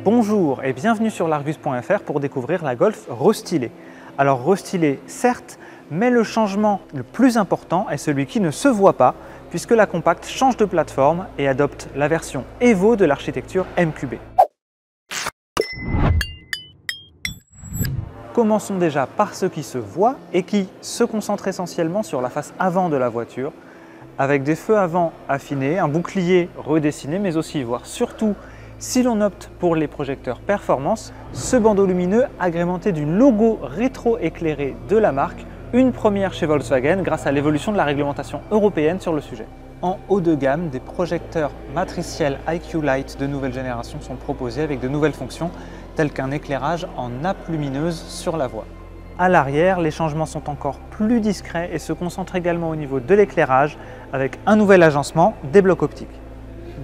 Bonjour et bienvenue sur l'Argus.fr pour découvrir la Golf restylée. Alors restylée certes, mais le changement le plus important est celui qui ne se voit pas puisque la compacte change de plateforme et adopte la version Evo de l'architecture MQB. Commençons déjà par ce qui se voit et qui se concentre essentiellement sur la face avant de la voiture, avec des feux avant affinés, un bouclier redessiné, mais aussi, voire surtout, si l'on opte pour les projecteurs performance, ce bandeau lumineux agrémenté du logo rétro-éclairé de la marque, une première chez Volkswagen grâce à l'évolution de la réglementation européenne sur le sujet. En haut de gamme, des projecteurs matriciels IQ Light de nouvelle génération sont proposés avec de nouvelles fonctions telles qu'un éclairage en nappe lumineuse sur la voie. À l'arrière, les changements sont encore plus discrets et se concentrent également au niveau de l'éclairage avec un nouvel agencement des blocs optiques.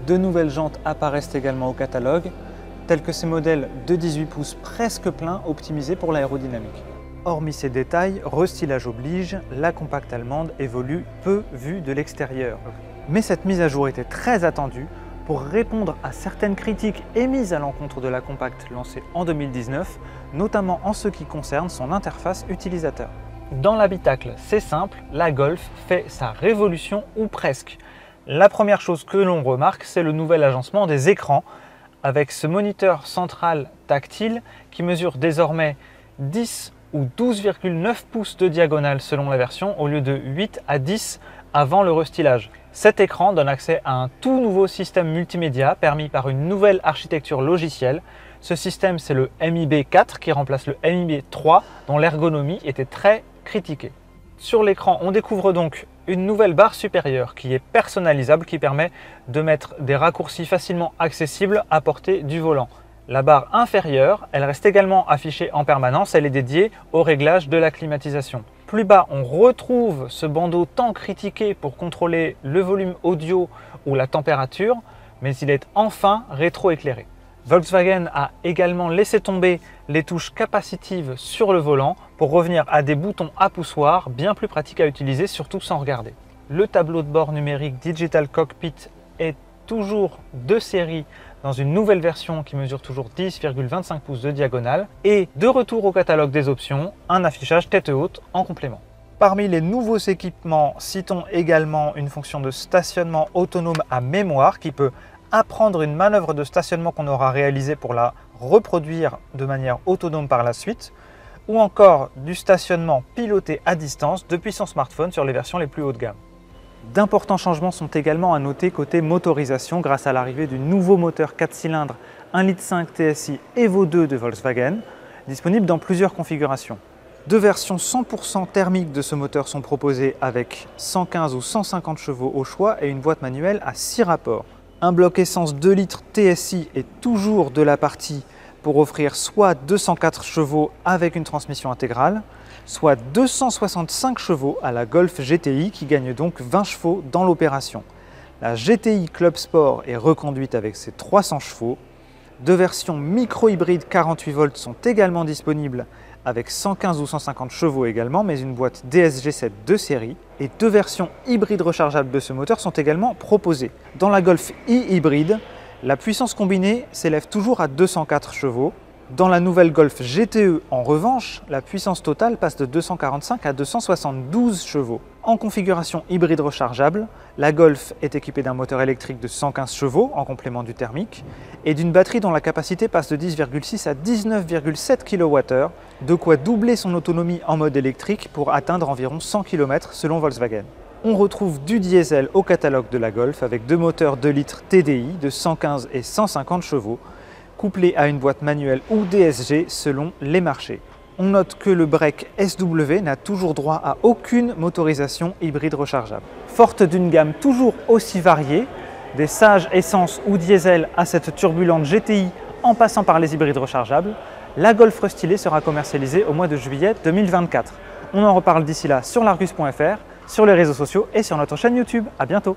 De nouvelles jantes apparaissent également au catalogue, tels que ces modèles de 18 pouces presque pleins optimisés pour l'aérodynamique. Hormis ces détails, restylage oblige, la compacte allemande évolue peu vue de l'extérieur. Mais cette mise à jour était très attendue pour répondre à certaines critiques émises à l'encontre de la compacte lancée en 2019, notamment en ce qui concerne son interface utilisateur. Dans l'habitacle, c'est simple, la Golf fait sa révolution ou presque. La première chose que l'on remarque, c'est le nouvel agencement des écrans avec ce moniteur central tactile qui mesure désormais 10 ou 12,9 pouces de diagonale selon la version au lieu de 8 à 10 avant le restylage. Cet écran donne accès à un tout nouveau système multimédia permis par une nouvelle architecture logicielle. Ce système, c'est le MIB4 qui remplace le MIB3 dont l'ergonomie était très critiquée. Sur l'écran, on découvre donc une nouvelle barre supérieure qui est personnalisable, qui permet de mettre des raccourcis facilement accessibles à portée du volant. La barre inférieure, elle reste également affichée en permanence, elle est dédiée au réglage de la climatisation. Plus bas, on retrouve ce bandeau tant critiqué pour contrôler le volume audio ou la température, mais il est enfin rétro-éclairé. Volkswagen a également laissé tomber les touches capacitives sur le volant pour revenir à des boutons à poussoir bien plus pratiques à utiliser, surtout sans regarder. Le tableau de bord numérique Digital Cockpit est toujours de série dans une nouvelle version qui mesure toujours 10,25 pouces de diagonale et de retour au catalogue des options, un affichage tête haute en complément. Parmi les nouveaux équipements, citons également une fonction de stationnement autonome à mémoire qui peut apprendre une manœuvre de stationnement qu'on aura réalisée pour la reproduire de manière autonome par la suite, ou encore du stationnement piloté à distance depuis son smartphone sur les versions les plus haut de gamme. D'importants changements sont également à noter côté motorisation grâce à l'arrivée du nouveau moteur 4 cylindres 1,5 Litre TSI Evo 2 de Volkswagen, disponible dans plusieurs configurations. Deux versions 100% thermiques de ce moteur sont proposées avec 115 ou 150 chevaux au choix et une boîte manuelle à 6 rapports. Un bloc essence 2 litres TSI est toujours de la partie pour offrir soit 204 chevaux avec une transmission intégrale, soit 265 chevaux à la Golf GTI qui gagne donc 20 chevaux dans l'opération. La GTI Club Sport est reconduite avec ses 300 chevaux. Deux versions micro-hybrides 48 volts sont également disponibles avec 115 ou 150 chevaux également, mais une boîte DSG7 de série. Et deux versions hybrides rechargeables de ce moteur sont également proposées. Dans la Golf e-hybride, la puissance combinée s'élève toujours à 204 chevaux. Dans la nouvelle Golf GTE, en revanche, la puissance totale passe de 245 à 272 chevaux. En configuration hybride rechargeable, la Golf est équipée d'un moteur électrique de 115 chevaux en complément du thermique et d'une batterie dont la capacité passe de 10,6 à 19,7 kWh, de quoi doubler son autonomie en mode électrique pour atteindre environ 100 km selon Volkswagen. On retrouve du diesel au catalogue de la Golf avec deux moteurs 2 litres TDI de 115 et 150 chevaux, couplé à une boîte manuelle ou DSG selon les marchés. On note que le break SW n'a toujours droit à aucune motorisation hybride rechargeable. Forte d'une gamme toujours aussi variée, des Sage essence ou diesel à cette turbulente GTI en passant par les hybrides rechargeables, la Golf restylée sera commercialisée au mois de juillet 2024. On en reparle d'ici là sur l'Argus.fr, sur les réseaux sociaux et sur notre chaîne YouTube. À bientôt!